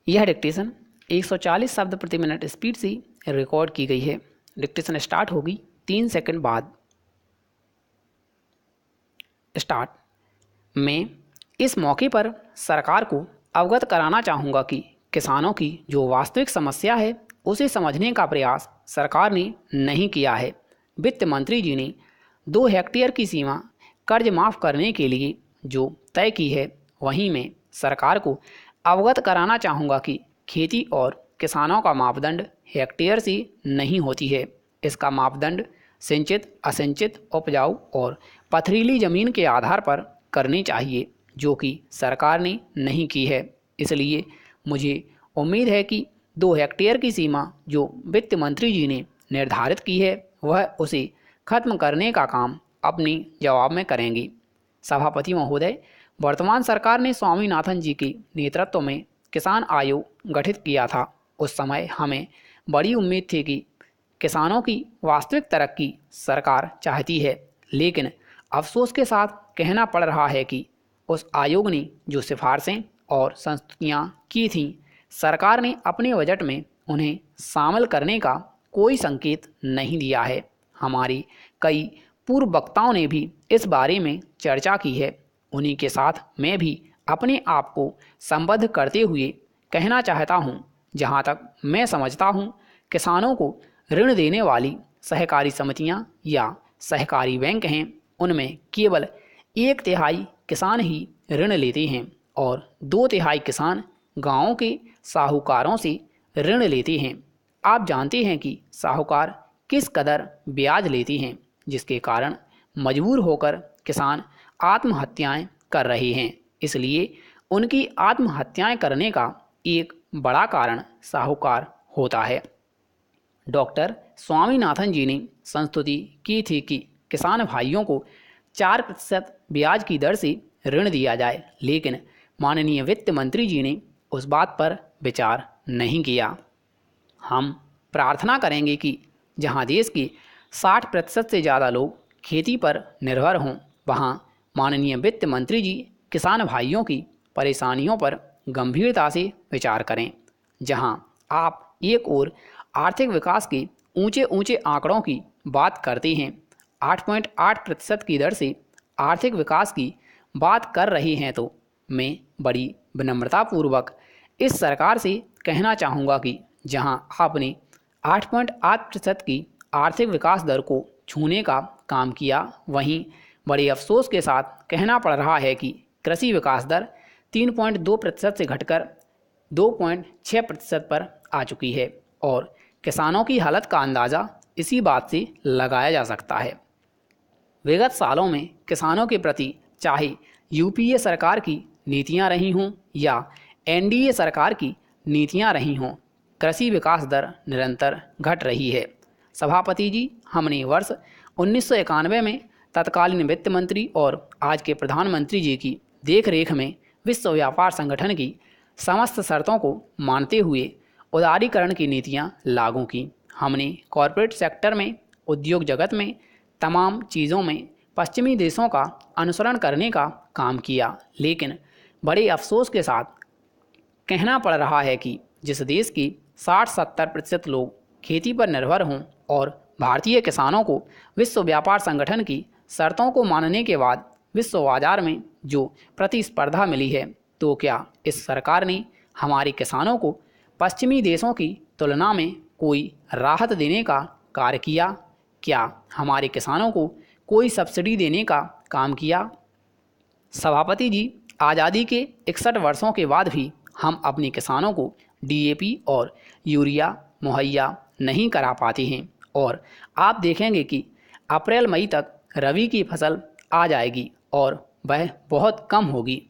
यह डिक्टेशन 140 शब्द प्रति मिनट स्पीड से रिकॉर्ड की गई है। डिक्टेशन स्टार्ट होगी 3 सेकंड बाद। स्टार्ट। मैं इस मौके पर सरकार को अवगत कराना चाहूँगा कि किसानों की जो वास्तविक समस्या है उसे समझने का प्रयास सरकार ने नहीं किया है। वित्त मंत्री जी ने 2 हेक्टेयर की सीमा कर्ज माफ़ करने के लिए जो तय की है, वहीं मैं सरकार को अवगत कराना चाहूँगा कि खेती और किसानों का मापदंड हेक्टेयर से नहीं होती है। इसका मापदंड सिंचित, असिंचित, उपजाऊ और पथरीली ज़मीन के आधार पर करनी चाहिए, जो कि सरकार ने नहीं की है। इसलिए मुझे उम्मीद है कि 2 हेक्टेयर की सीमा जो वित्त मंत्री जी ने निर्धारित की है, वह उसे खत्म करने का काम अपने जवाब में करेंगी। सभापति महोदय, वर्तमान सरकार ने स्वामीनाथन जी के नेतृत्व में किसान आयोग गठित किया था। उस समय हमें बड़ी उम्मीद थी कि किसानों की वास्तविक तरक्की सरकार चाहती है, लेकिन अफसोस के साथ कहना पड़ रहा है कि उस आयोग ने जो सिफारिशें और संस्तुतियाँ की थीं, सरकार ने अपने बजट में उन्हें शामिल करने का कोई संकेत नहीं दिया है। हमारी कई पूर्व वक्ताओं ने भी इस बारे में चर्चा की है। उन्हीं के साथ मैं भी अपने आप को संबद्ध करते हुए कहना चाहता हूँ, जहाँ तक मैं समझता हूँ, किसानों को ऋण देने वाली सहकारी समितियाँ या सहकारी बैंक हैं, उनमें केवल 1/3 किसान ही ऋण लेते हैं और 2/3 किसान गाँवों के साहूकारों से ऋण लेते हैं। आप जानते हैं कि साहूकार किस कदर ब्याज लेते हैं, जिसके कारण मजबूर होकर किसान आत्महत्याएं कर रहे हैं। इसलिए उनकी आत्महत्याएं करने का एक बड़ा कारण साहूकार होता है। डॉक्टर स्वामीनाथन जी ने संस्तुति की थी कि किसान भाइयों को 4% ब्याज की दर से ऋण दिया जाए, लेकिन माननीय वित्त मंत्री जी ने उस बात पर विचार नहीं किया। हम प्रार्थना करेंगे कि जहां देश के 60% से ज़्यादा लोग खेती पर निर्भर हों, वहां माननीय वित्त मंत्री जी किसान भाइयों की परेशानियों पर गंभीरता से विचार करें। जहां आप एक ओर आर्थिक विकास के ऊंचे ऊंचे आंकड़ों की बात करते हैं, 8.8% की दर से आर्थिक विकास की बात कर रहे हैं, तो मैं बड़ी विनम्रतापूर्वक इस सरकार से कहना चाहूँगा कि जहां आपने 8.8% की आर्थिक विकास दर को छूने का काम किया, वहीं बड़े अफसोस के साथ कहना पड़ रहा है कि कृषि विकास दर 3.2% से घटकर 2.6% पर आ चुकी है और किसानों की हालत का अंदाज़ा इसी बात से लगाया जा सकता है। विगत सालों में किसानों के प्रति चाहे यूपीए सरकार की नीतियां रही हों या एनडीए सरकार की नीतियां रही हों, कृषि विकास दर निरंतर घट रही है। सभापति जी, हमने वर्ष 1991 में तत्कालीन वित्त मंत्री और आज के प्रधानमंत्री जी की देखरेख में विश्व व्यापार संगठन की समस्त शर्तों को मानते हुए उदारीकरण की नीतियां लागू की। हमने कॉरपोरेट सेक्टर में, उद्योग जगत में, तमाम चीज़ों में पश्चिमी देशों का अनुसरण करने का काम किया, लेकिन बड़े अफसोस के साथ कहना पड़ रहा है कि जिस देश की 60-70% लोग खेती पर निर्भर हों और भारतीय किसानों को विश्व व्यापार संगठन की शर्तों को मानने के बाद विश्व बाजार में जो प्रतिस्पर्धा मिली है, तो क्या इस सरकार ने हमारे किसानों को पश्चिमी देशों की तुलना में कोई राहत देने का कार्य किया? क्या हमारे किसानों को कोई सब्सिडी देने का काम किया? सभापति जी, आज़ादी के 61 वर्षों के बाद भी हम अपने किसानों को डीएपी और यूरिया मुहैया नहीं करा पाते हैं और आप देखेंगे कि अप्रैल मई तक रबी की फसल आ जाएगी और वह बहुत कम होगी।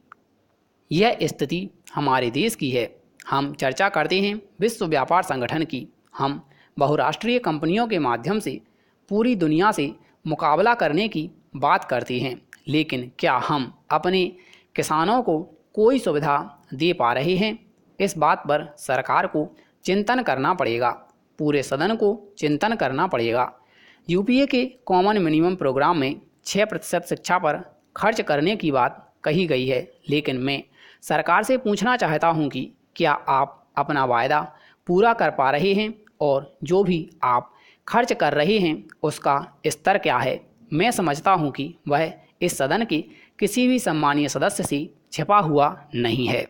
यह स्थिति हमारे देश की है। हम चर्चा करते हैं विश्व व्यापार संगठन की, हम बहुराष्ट्रीय कंपनियों के माध्यम से पूरी दुनिया से मुकाबला करने की बात करते हैं, लेकिन क्या हम अपने किसानों को कोई सुविधा दे पा रहे हैं? इस बात पर सरकार को चिंतन करना पड़ेगा, पूरे सदन को चिंतन करना पड़ेगा। यूपीए के कॉमन मिनिमम प्रोग्राम में 6% शिक्षा पर खर्च करने की बात कही गई है, लेकिन मैं सरकार से पूछना चाहता हूं कि क्या आप अपना वायदा पूरा कर पा रहे हैं और जो भी आप खर्च कर रहे हैं उसका स्तर क्या है। मैं समझता हूँ कि वह इस सदन के किसी भी सम्मानीय सदस्य से छिपा हुआ नहीं है।